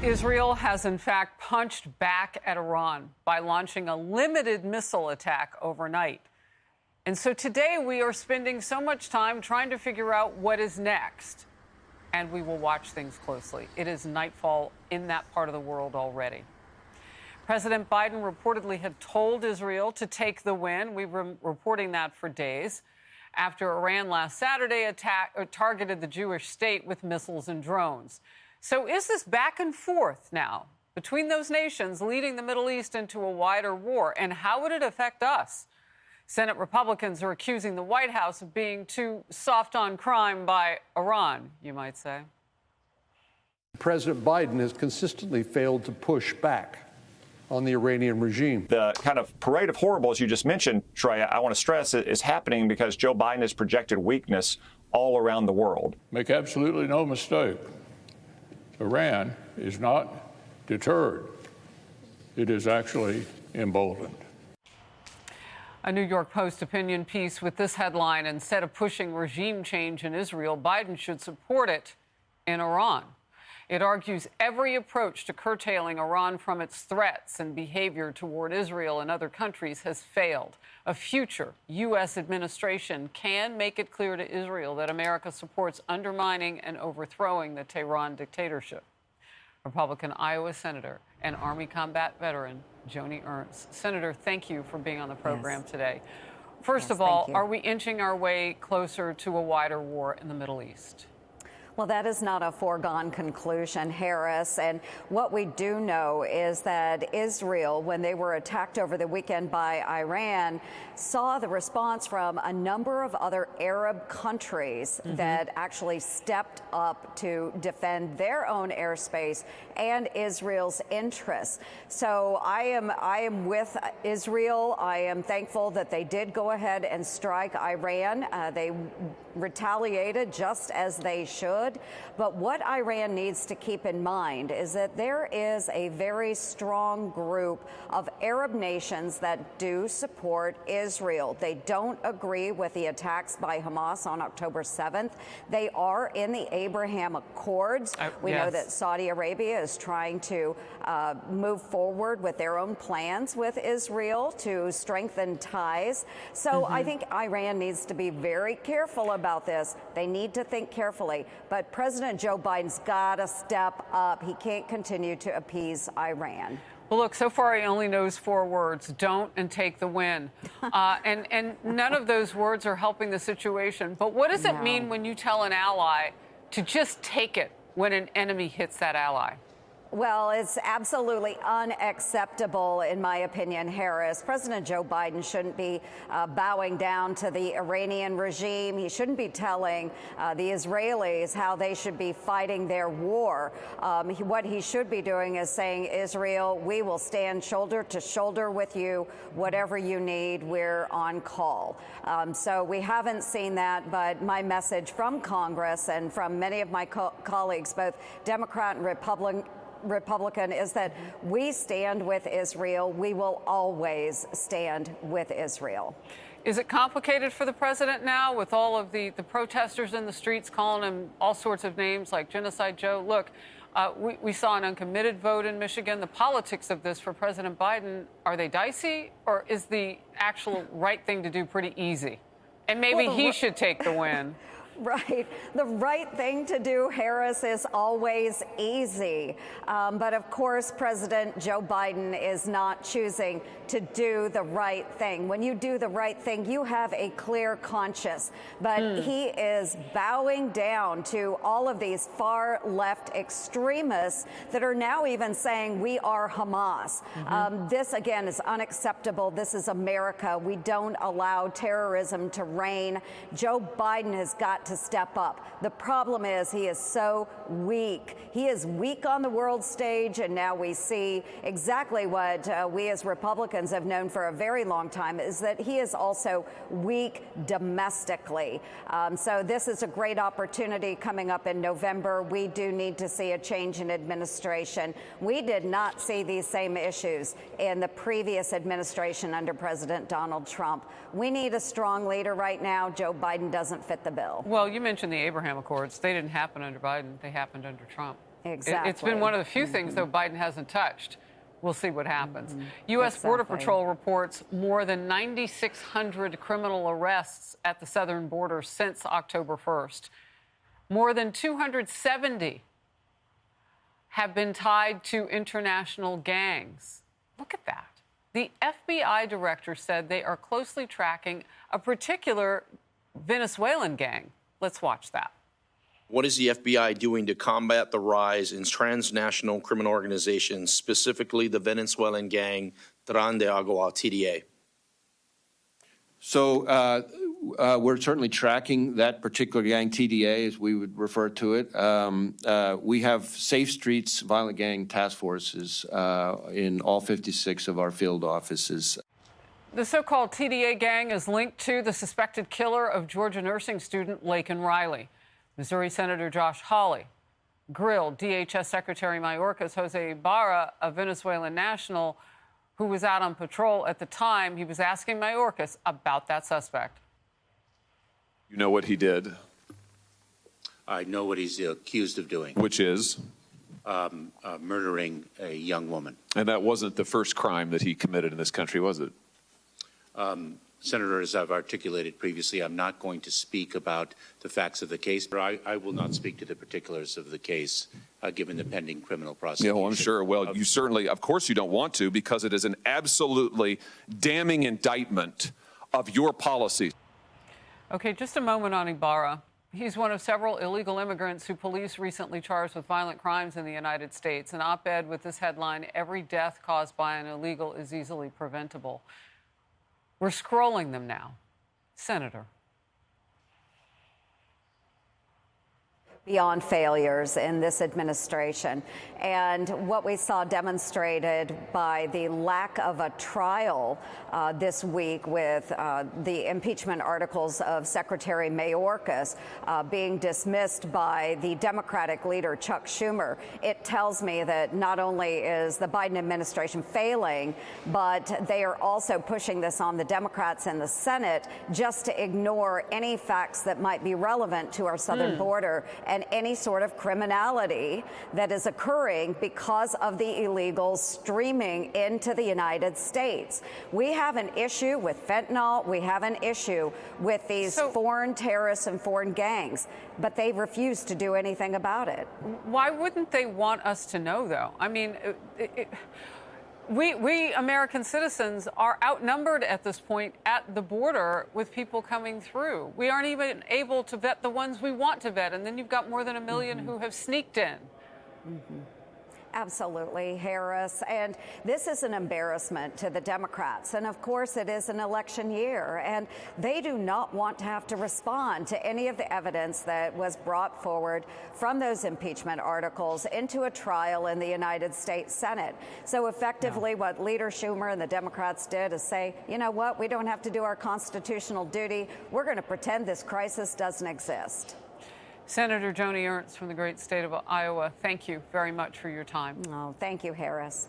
Israel has, in fact, punched back at Iran by launching a limited missile attack overnight. And so today we are spending so much time trying to figure out what is next. And we will watch things closely. It is nightfall in that part of the world already. President Biden reportedly had told Israel to take the win. We've been reporting that for days after Iran last Saturday targeted the Jewish state with missiles and drones. So is this back and forth now between those nations leading the Middle East into a wider war? And how would it affect us? Senate Republicans are accusing the White House of being too soft on crime by Iran, you might say. President Biden has consistently failed to push back on the Iranian regime. The kind of parade of horribles you just mentioned, Trey, I want to stress is happening because Joe Biden has projected weakness all around the world. Make absolutely no mistake. Iran is not deterred. It is actually emboldened. A New York Post opinion piece with this headline: instead of pushing regime change in Israel, Biden should support it in Iran. It argues every approach to curtailing Iran from its threats and behavior toward Israel and other countries has failed. A future U.S. administration can make it clear to Israel that America supports undermining and overthrowing the Tehran dictatorship. Republican Iowa Senator and Army combat veteran Joni Ernst. Senator, thank you for being on the program today. First of all, are we inching our way closer to a wider war in the Middle East? Well, that is not a foregone conclusion, Harris. And what we do know is that Israel, when they were attacked over the weekend by Iran, saw the response from a number of other Arab countries that actually stepped up to defend their own airspace and Israel's interests. So I am with Israel. I am thankful that they did go ahead and strike Iran. They retaliated just as they should. But what Iran needs to keep in mind is that there is a very strong group of Arab nations that do support Israel. They don't agree with the attacks by Hamas on October 7th. They are in the Abraham Accords. We know that Saudi Arabia is trying to move forward with their own plans with Israel to strengthen ties. So I think Iran needs to be very careful about this. They need to think carefully. But President Joe Biden's got to step up. He can't continue to appease Iran. Well, look, so far he only knows 4 words: don't and take the win. And none of those words are helping the situation. But what does it mean when you tell an ally to just take it when an enemy hits that ally? Well, it's absolutely unacceptable, in my opinion, Harris. President Joe Biden shouldn't be bowing down to the Iranian regime. He shouldn't be telling the Israelis how they should be fighting their war. What he should be doing is saying, Israel, we will stand shoulder to shoulder with you. Whatever you need, we're on call. So we haven't seen that, but my message from Congress and from many of my colleagues, both Democrat and Republican, is that we stand with Israel. We will always stand with Israel. Is it complicated for the president now with all of the protesters in the streets calling him all sorts of names like Genocide Joe? Look, we saw an uncommitted vote in Michigan. The politics of this for President Biden, are they dicey, or is the actual right thing to do pretty easy? And maybe he should take the win. Right. The right thing to do, Harris, is always easy. But of course, President Joe Biden is not choosing to do the right thing. When you do the right thing, you have a clear conscience. But he is bowing down to all of these far left extremists that are now even saying we are Hamas. This, again, is unacceptable. This is America. We don't allow terrorism to reign. Joe Biden has got to step up. The problem is he is so weak. He is weak on the world stage, and now we see exactly what we as Republicans have known for a very long time, is that he is also weak domestically. So this is a great opportunity coming up in November. We do need to see a change in administration. We did not see these same issues in the previous administration under President Donald Trump. We need a strong leader right now. Joe Biden doesn't fit the bill. Well, you mentioned the Abraham Accords. They didn't happen under Biden. They happened under Trump. Exactly. It's been one of the few things, though, Biden hasn't touched. We'll see what happens. U.S. Border Patrol reports more than 9,600 criminal arrests at the southern border since October 1st. More than 270 have been tied to international gangs. Look at that. The FBI director said they are closely tracking a particular Venezuelan gang. Let's watch that. What is the FBI doing to combat the rise in transnational criminal organizations, specifically the Venezuelan gang Tren de Agua, TDA? So we're certainly tracking that particular gang, TDA, as we would refer to it. We have Safe Streets Violent Gang Task Forces in all 56 of our field offices. The so-called TDA gang is linked to the suspected killer of Georgia nursing student Laken Riley. Missouri Senator Josh Hawley grilled DHS Secretary Mayorkas Jose Ibarra, a Venezuelan national who was out on patrol at the time. He was asking Mayorkas about that suspect. You know what he did? I know what he's accused of doing. Which is? Murdering a young woman. And that wasn't the first crime that he committed in this country, was it? Senator, as I've articulated previously, I'm not going to speak about the facts of the case, but I will not speak to the particulars of the case, given the pending criminal prosecution. Yeah, well, I'm sure. Well, you certainly, of course you don't want to, because it is an absolutely damning indictment of your policies. Okay, just a moment on Ibarra. He's one of several illegal immigrants who police recently charged with violent crimes in the United States. An op-ed with this headline, "Every death caused by an illegal is easily preventable." We're scrolling them now. Senator. Beyond failures in this administration. And what we saw demonstrated by the lack of a trial this week with the impeachment articles of Secretary Mayorkas being dismissed by the Democratic leader, Chuck Schumer, it tells me that not only is the Biden administration failing, but they are also pushing this on the Democrats in the Senate just to ignore any facts that might be relevant to our southern border and any sort of criminality that is occurring because of the illegals streaming into the United States. We have an issue with fentanyl. We have an issue with these foreign terrorists and foreign gangs, but they refuse to do anything about it. Why wouldn't they want us to know, though? I mean, we American citizens are outnumbered at this point at the border with people coming through. We aren't even able to vet the ones we want to vet, and then you've got more than 1 million who have sneaked in. Absolutely, Harris. And this is an embarrassment to the Democrats. And of course, it is an election year. And they do not want to have to respond to any of the evidence that was brought forward from those impeachment articles into a trial in the United States Senate. So effectively, what Leader Schumer and the Democrats did is say, you know what, we don't have to do our constitutional duty. We're going to pretend this crisis doesn't exist. Senator Joni Ernst from the great state of Iowa, thank you very much for your time. Oh, thank you, Harris.